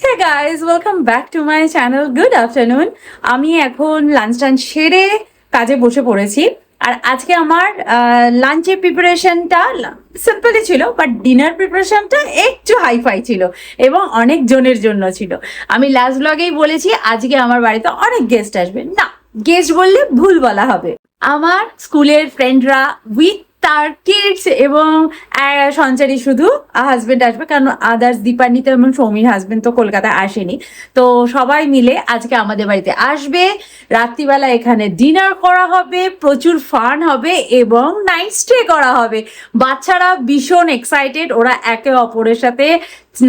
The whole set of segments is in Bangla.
Hey guys, welcome back to my channel. Good afternoon. আমি এখন লাঞ্চ টাঞ্চ সেরে কাজে বসে পড়েছি। আর আজকে আমার লাঞ্চের প্রিপারেশনটা সিম্পলই ছিল, বাট ডিনার প্রিপারেশনটা একটু হাইফাই ছিল এবং অনেক জনের জন্য ছিল। আমি লাস্ট ব্লগেই বলেছি আজকে আমার বাড়িতে অনেক গেস্ট আসবে। না, গেস্ট বললে ভুল বলা হবে। আমার স্কুলের ফ্রেন্ডরা উইথ তার কিডস এবং সঞ্চারী শুধু হাজবেন্ড আসবে, কারণ আদার্স দীপান্বিতা এবং সৌমির হাজবেন্ড তো কলকাতায় আসেনি। তো সবাই মিলে আজকে আমাদের বাড়িতে আসবে, রাত্রিবেলা এখানে ডিনার করা হবে, প্রচুর ফান হবে এবং নাইট স্টে করা হবে। বাচ্চারা ভীষণ এক্সাইটেড, ওরা একে অপরের সাথে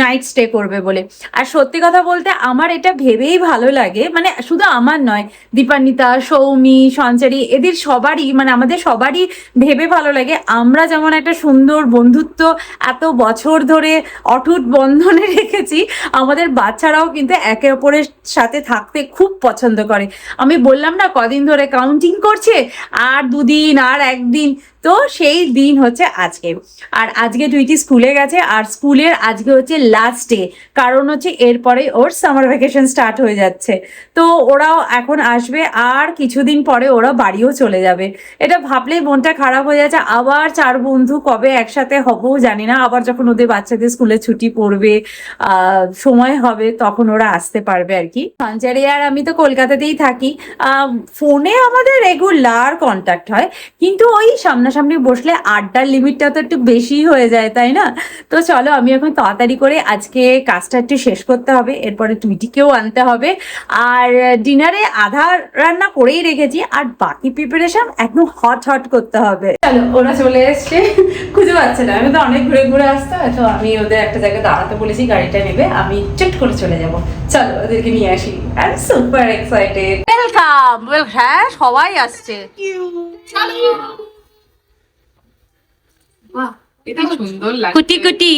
নাইট স্টে করবে বলে। আর সত্যি কথা বলতে আমার এটা ভেবেই ভালো লাগে, মানে শুধু আমার নয়, দীপান্বিতা, সৌমি, সঞ্চারী, এদের সবারই, মানে আমাদের সবারই ভেবে ভালো লাগে। আমরা যেমন একটা সুন্দর বন্ধুত্ব এত বছর ধরে অটুট বন্ধনে রেখেছি, আমাদের বাচ্চারাও কিন্তু একে অপরের সাথে থাকতে খুব পছন্দ করে। আমি বললাম না কদিন ধরে কাউন্টিং করছে, আর দুদিন আর একদিন, তো সেই দিন হচ্ছে আজকে। আর আজকে টুইটি স্কুলে গেছে, আর স্কুলের আজকে হচ্ছে লাস্ট ডে, কারণ হচ্ছে এরপরে ওর সামার ভ্যাকেশন স্টার্ট হয়ে যাচ্ছে। তো ওরাও এখন আসবে, আর কিছুদিন পরে ওরা বাড়িও চলে যাবে। এটা ভাবলেই মনটা খারাপ হয়ে যাচ্ছে। আবার চার বন্ধু কবে একসাথে হবো জানি না, আবার যখন ওদের বাচ্চাদের স্কুলে ছুটি পড়বে, সময় হবে, তখন ওরা আসতে পারবে আর কি। সঞ্চারী আর আমি তো কলকাতাতেই থাকি, ফোনে আমাদের রেগুলার কন্ট্যাক্ট হয়, কিন্তু ওই সামনাসামনি বসলে আড্ডার লিমিটটা তো একটু বেশি হয়ে যায়, তাই না? তো চলো, আমি এখন তাড়াতাড়ি করে আজকে কাজটা একটু শেষ করতে হবে, এরপরে টুইটিকেও আনতে হবে। আর ডিনারে আধা রান্না করেই রেখেছি, আর বাকি প্রিপারেশন একদম হট হট করতে হবে। চলো, ওরা চলে এসছে, খুঁজে পাচ্ছে না। আমি তো অনেক ঘুরে ঘুরে আসতে হয়, তো আমি ওদের একটা জায়গায় দাঁড়াতে বলেছি, গাড়িটা নেবে, আমি চেক করে চলে যাব। চলো, ওদেরকে নিয়ে আসি। I am super excited. Welcome. হ্যাঁ, সবাই আসছে। এটা সুন্দর লাগে। কুটি কুটি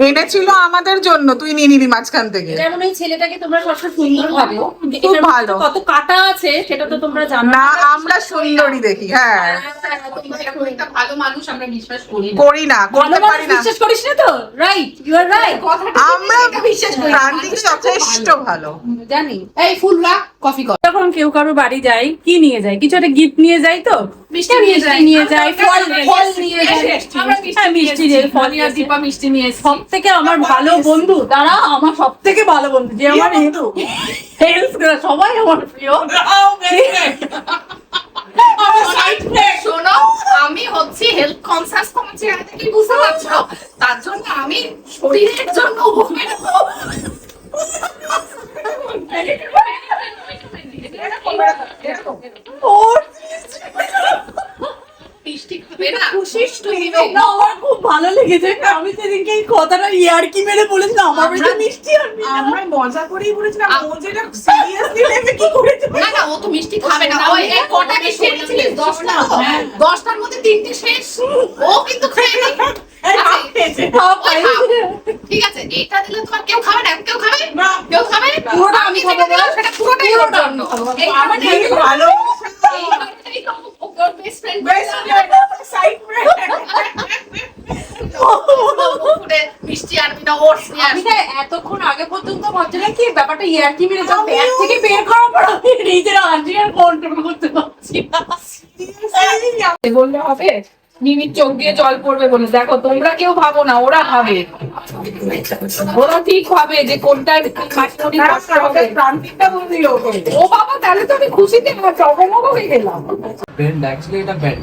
এনেছিল আমাদের জন্য, তুই নিয়ে নিবি মাঝখান থেকে। যেমন ওই ছেলেটাকে তোমরা সবসময় সুন্দর ভাবো, খুব ভালো। কত কাটা আছে সেটা তো তোমরা জানো না, আমরা সুন্দরই দেখি। হ্যাঁ, ভালো মানুষ আমরা বিশ্বাস করি না, করতে পারি না। বিশ্বাস করিস না তো? Right, you are right. আমরা বিশ্বাস করি প্রান্তিক যথেষ্ট ভালো। জানি। এই ফুল রাখ, কফি কর। যখন কেউ কারো বাড়ি যায়, কি নিয়ে যায়? কিছু একটা গিফট নিয়ে যায়, তো মিষ্টি নিয়ে যায়, ফল নিয়ে যায়। হ্যাঁ, মিষ্টি দিয়ে ফল নিয়ে দীপা মিষ্টি নিয়ে এসেছি। সব থেকে আমার ভালো বন্ধু, তারা আমার সব থেকে ভালো বন্ধু, যে আমার হেল্প করে, সবাই আমার প্রিয়। শোনো, আমি হচ্ছি হেলথ কনসাস, তোমার চেহারা থেকে বুঝতে পারছো। তার জন্য আমি শরীরের জন্য আমার খুব ভালো লেগেছে। আমি সেদিনকে এই কথাটা ইয়ার্কি মেরে বলেছিলাম, আমার বাড়িতে মিষ্টি আনবি না। আমরা মজা করেই বলেছিলাম, ও যেটা সিরিয়াসলি নেবে কি করেছে। না না, ও তো মিষ্টি খাবে না। ওই এই কটা মিষ্টি এনেছিলিস? 10টা। 10টার মধ্যে 3টে শেষ। ও কিন্তু খেয়ে নি। ঠিক আছে, এটা দিলে তোমার কেউ খাবে না? কেউ খাবে না? কেউ খাবে? পুরোটা আমি যেটা খাবো, দিলাম সেটা পুরোটাই ওর জন্য। এই আমার থেকে ভালো ওর বেস্ট ফ্রেন্ড মিষ্টি আনবি না, ওর আমি না এতক্ষণ আগে পর্যন্ত ভাবছিলাম কি ব্যাপারটা ইয়ার্কি মেরে যাও, ব্যাগ থেকে বের করার পর আমি নিজের হাসি আর কন্ট্রোল করতে পারছি না। বললে হবে। মিমির চোখ দিয়ে জল পড়বে বলে। দেখো, তোমরা কেউ ভাবো না, ওরা ভাবে। ওরা ঠিক ভাবে যে কোনটা খাটনি কষ্ট হবে। ও বাবা, তাহলে তো আমি খুশিতে চকমক হয়ে গেলাম। Bend, actually এটা bend.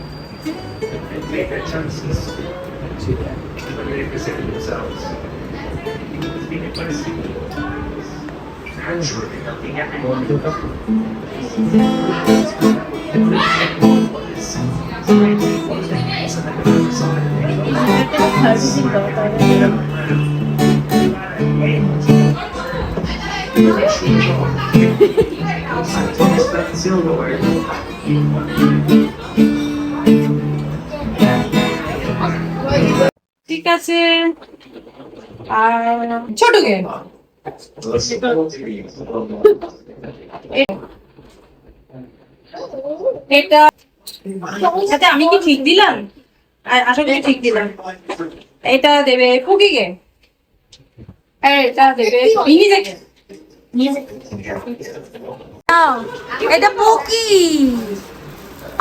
ঠিক আছে, আর ছোট গে এটা আমি কি ঠিক দিলাম? আশা করি ঠিক দিলাম। এটা দেবে পুকিকে, এটা দেবে মিহিকে। নাও, এটা পুকি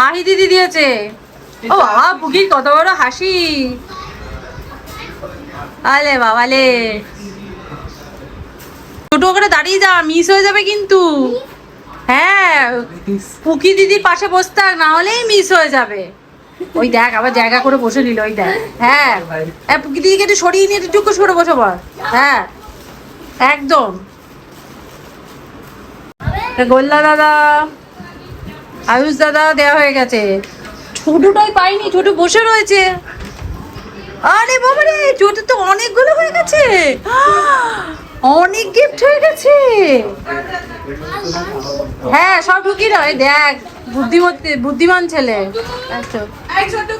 আহি দিদি দিয়েছে। ও বাবা, পুকির কত বড় হাসি! আলে বাবালে, ছোট করে দাঁড়িয়ে যা, মিস হয়ে যাবে কিন্তু। হ্যাঁ, পুকি দিদির পাশে বসতে, আর না হলেই মিস হয়ে যাবে। ওই দেখ আবার জায়গা করে বসে নিল, ওই দেখ। হ্যাঁ, পুকি দিদিকে একটু সরিয়ে নিয়ে একটু চুপ করে বসে পড়। হ্যাঁ একদম। গোল্লা দাদা, আয়ুষ দাদা দেওয়া হয়ে গেছে, ছোটটাই পাইনি, ছোট বসে রয়েছে। আরে বাবা রে, ছোট তো অনেকগুলো হয়ে গেছে, অনেক গিফট হয়ে গেছে। হ্যাঁ সব ঢুকি নয়, দেখ বুদ্ধিমান ছেলে। ছোটু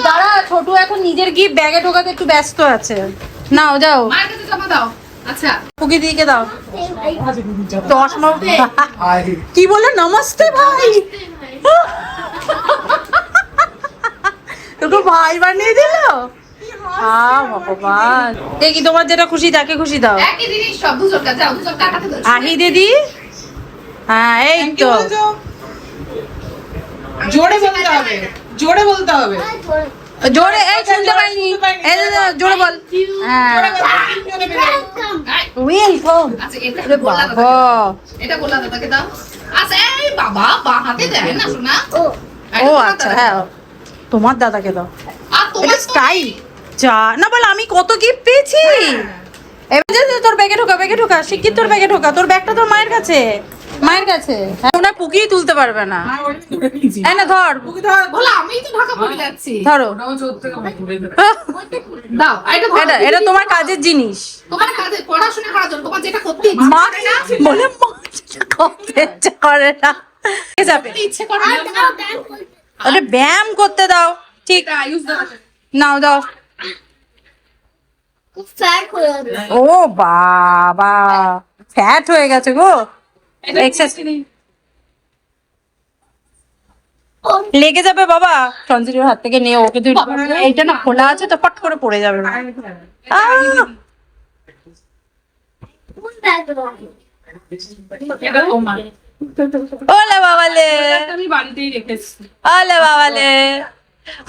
দাঁড়া, ছোটু এখন নিজের গিফট ব্যাগে ঢোকাতে একটু ব্যস্ত আছে। নাও যাও, মায়ের কাছে জমা দাও। আচ্ছা, পুকি দিকে দাও। 10 কি বলে? নমস্তে ভাই। তোকে ভাই বানিয়ে দিল। ভগবান, দেখি তোমার যেটা খুশি তাকে খুশি দাও। একই জিনিস সব, দুজন কাছে যাও, দুজন টাকাতে দাও। আহি দিদি, হ্যাঁ এই তো। জোরে বলতে হবে, জোরে বলতে হবে। জোরে, এই শুনতে পাইনি, এই জোরে বল। হ্যাঁ, ওয়েলকাম। আচ্ছা, এটা আরে গোল্লা দাদাকে বাবা, দাও। এটা গোল্লা দাদাকে দাও। আচ্ছা, এই বাবা, বাঁ হাতে দেয় না শোনা। ও আচ্ছা, হ্যাঁ তোমার দাদাকে দাও। আর তোমার এটা স্টাইল যা না বল, আমি কত গিফট পেয়েছি। এবার যে তোর ব্যাগে ঢোকা, ব্যাগে ঢোকা, শিগগির তোর ব্যাগে ঢোকা। তোর ব্যাগটা তোর মায়ের কাছে, মায়ের কাছে। হ্যাঁ, ওনা পুকি তুলতে পারবে না। এই না ধর, বলো, আমিই তো ঢাকা পড়ে যাচ্ছি। ধরো। দাও, এটা ধরো। এটা তোমার কাজের জিনিস। তোমার কাজে পড়াশোনা করার জন্য, তোমার যেটা করতে ইচ্ছে মা করে না, বলে মা করতে ইচ্ছে করে না, এ যাবে। ইচ্ছে করে না। ওটা ব্যায়াম করতে দাও। ঠিক, আয়ুষ দাও। নাও দাও। ও বাবা, ফ্যাট হয়ে গেছে গো। এক্সারসাইজ লেগে যাবে বাবা। সঞ্জিতের হাত থেকে নিয়ে ওকে তুই, এইটা না খোলা আছে তো, পট করে পড়ে যাবে। ওলে বাবালে, আমি বাড়িতেই রেখেছি। ওলে বাবালে,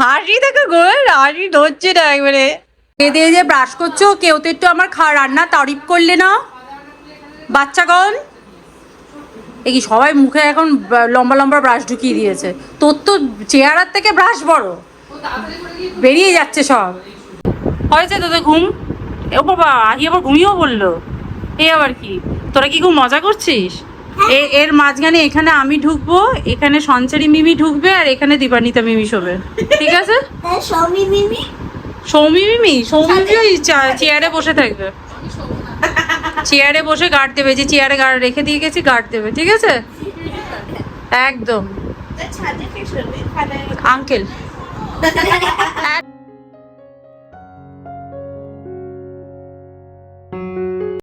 হাসি দেখো গো, হাসি ধরছে না একবারে। দিয়ে যে ব্রাশ করছো, কেউ তো একটু আমার রান্না তারিফ করলে না বাচ্চাগণ। এ কি সবাই মুখে এখন লম্বা লম্বা ব্রাশ ঢুকিয়ে দিয়েছে। তোর তো চেহারার থেকে ব্রাশ বড়, বেরিয়ে যাচ্ছে সব। হয়েছে তোদের ঘুম? ও বাবা, আগে আবার ঘুমিয়েও বললো। এ আবার কি, তোরা কি খুব মজা করছিস? এর মাঝখানে এখানে আমি ঢুকবো, এখানে সঞ্চারী মিমি ঢুকবে, আর এখানে দীপান্বিতা মিমি শোবে, ঠিক আছে? সৌমি মিমি, সৌমি ওই চেয়ারে বসে থাকবে, চেয়ারে বসে গার্ড দেবে, যে চেয়ারে গার্ড রেখে দিয়ে গেছি গার্ড দেবে, ঠিক আছে? একদম আঙ্কেল।